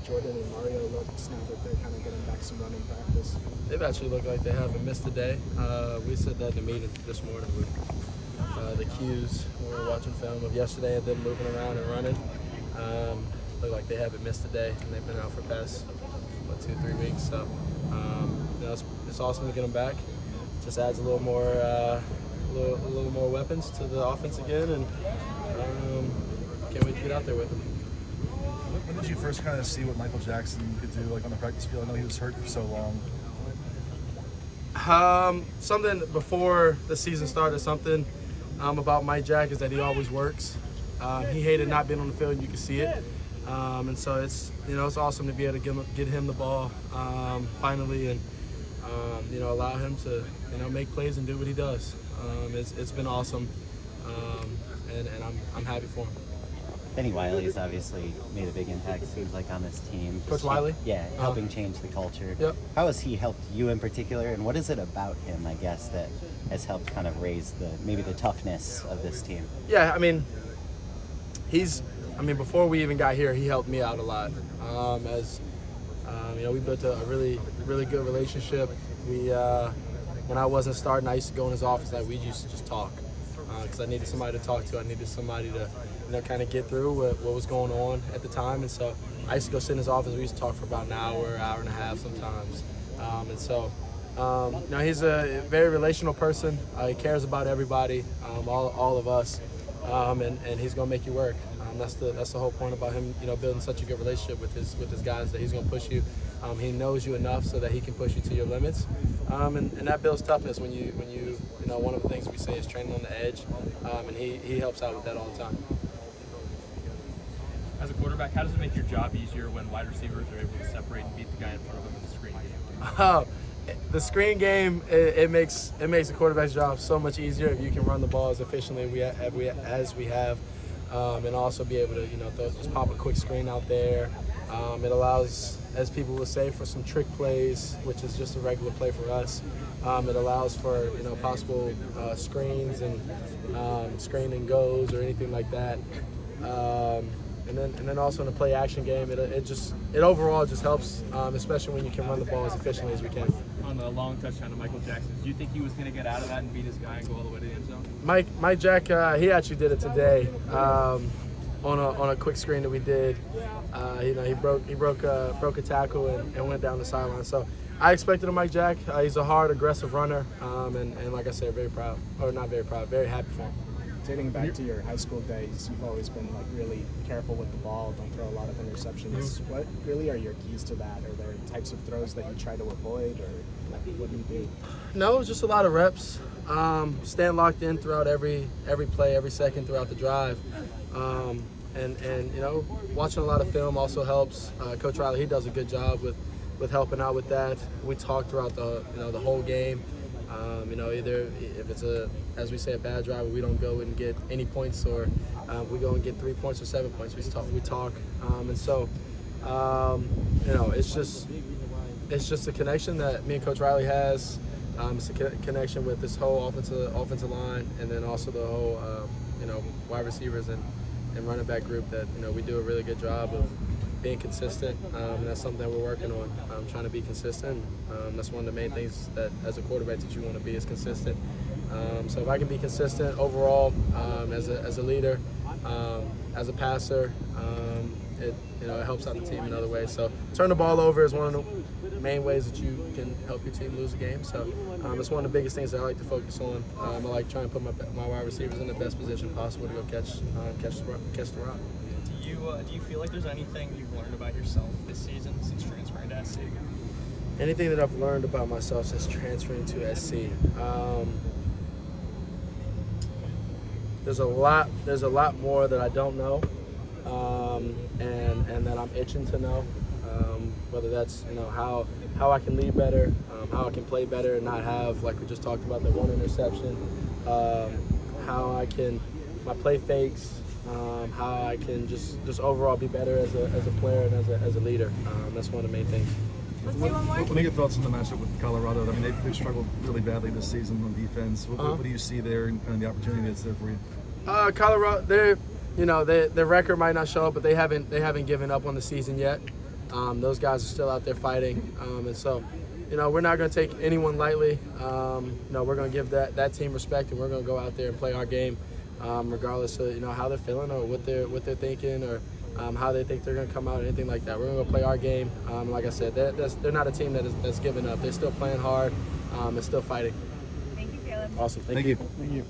Jordan and Mario looked now that they're kind of getting back some running practice? They've actually looked like they haven't missed a day. We said that in the meeting this morning with the cues when we were watching film of yesterday and them moving around and running. Look like they haven't missed a day, and they've been out for the past 2-3 weeks. So it's awesome to get them back. Just adds a little more weapons to the offense again, and can't wait to get out there with them. When did you first kind of see what Michael Jackson could do, like on the practice field? I know he was hurt for so long. Something before the season started. Something about Mike Jack is that he always works. He hated not being on the field, and you can see it. And so it's awesome to be able to get him the ball finally, and allow him to make plays and do what he does. It's been awesome, and I'm happy for him. Benny Wiley's obviously made a big impact, seems like, on this team. Coach Wiley? Yeah, helping change the culture. Yep. How has he helped you in particular, and what is it about him, I guess, that has helped kind of raise maybe the toughness of this team? Yeah, before we even got here, he helped me out a lot. We built a really, really good relationship. When I wasn't starting, I used to go in his office, we used to just talk because I needed somebody to talk to. I needed somebody to kind of get through what was going on at the time. And so I used to go sit in his office. We used to talk for about an hour and a half sometimes. He's a very relational person. He cares about everybody, all of us, and he's going to make you work. That's the whole point about him, building such a good relationship with his guys, that he's going to push you. He knows you enough so that he can push you to your limits, and that builds toughness. When you one of the things we say is training on the edge, and he helps out with that all the time. As a quarterback, how does it make your job easier when wide receivers are able to separate and beat the guy in front of them in the screen game? The screen game, it makes the quarterback's job so much easier if you can run the ball as efficiently as we have, and also be able to just pop a quick screen out there. It allows, as people will say, for some trick plays, which is just a regular play for us. It allows for possible screens and screen and goes or anything like that. And then also in the play action game, it overall just helps, especially when you can run the ball as efficiently as we can. On the long touchdown to Michael Jackson, do you think he was going to get out of that and beat his guy and go all the way to the end zone? Mike Jack, he actually did it today on a quick screen that we did. He broke a tackle and went down the sideline. So I expected a Mike Jack. He's a hard, aggressive runner, and like I said, very happy for him. Dating back to your high school days, you've always been really careful with the ball, don't throw a lot of interceptions. What really are your keys to that? Are there types of throws that you try to avoid, or what do you do? No, just a lot of reps. Staying locked in throughout every play, every second throughout the drive. And watching a lot of film also helps. Coach Riley, he does a good job with helping out with that. We talk throughout the whole game. Either if it's as we say, a bad drive, we don't go and get any points, or we go and get 3 points or 7 points. We talk, and so it's just a connection that me and Coach Riley has. It's a connection with this whole offensive line, and then also the whole wide receivers and running back group. That we do a really good job of being consistent, and that's something that we're working on. Trying to be consistent. That's one of the main things that, as a quarterback, that you want to be, is consistent. So if I can be consistent overall, as a leader, as a passer, it helps out the team in other ways. So turn the ball over is one of the main ways that you can help your team lose a game. So it's one of the biggest things that I like to focus on. I like trying to put my wide receivers in the best position possible to go catch the rock. Do you feel like there's anything you've learned about yourself this season since transferring to SC? Anything that I've learned about myself since transferring to SC? There's a lot more that I don't know, and that I'm itching to know. Whether that's how I can lead better, how I can play better and not have, like we just talked about, the one interception. How I can my play fakes. How I can just overall be better as a player and as a leader. That's one of the main things. Let's do one more. What are your thoughts on the matchup with Colorado? I mean, they've struggled really badly this season on defense. What do you see there and kind of the opportunity that's there for you? Colorado, their record might not show up, but they haven't given up on the season yet. Those guys are still out there fighting, and so, we're not going to take anyone lightly. We're going to give that team respect, and we're going to go out there and play our game, regardless of how they're feeling or what they're thinking or how they think they're going to come out or anything like that. We're going to go play our game. Like I said, they're not a team that's giving up. They're still playing hard and still fighting. Thank you, Caleb. Awesome. Thank you. Thank you.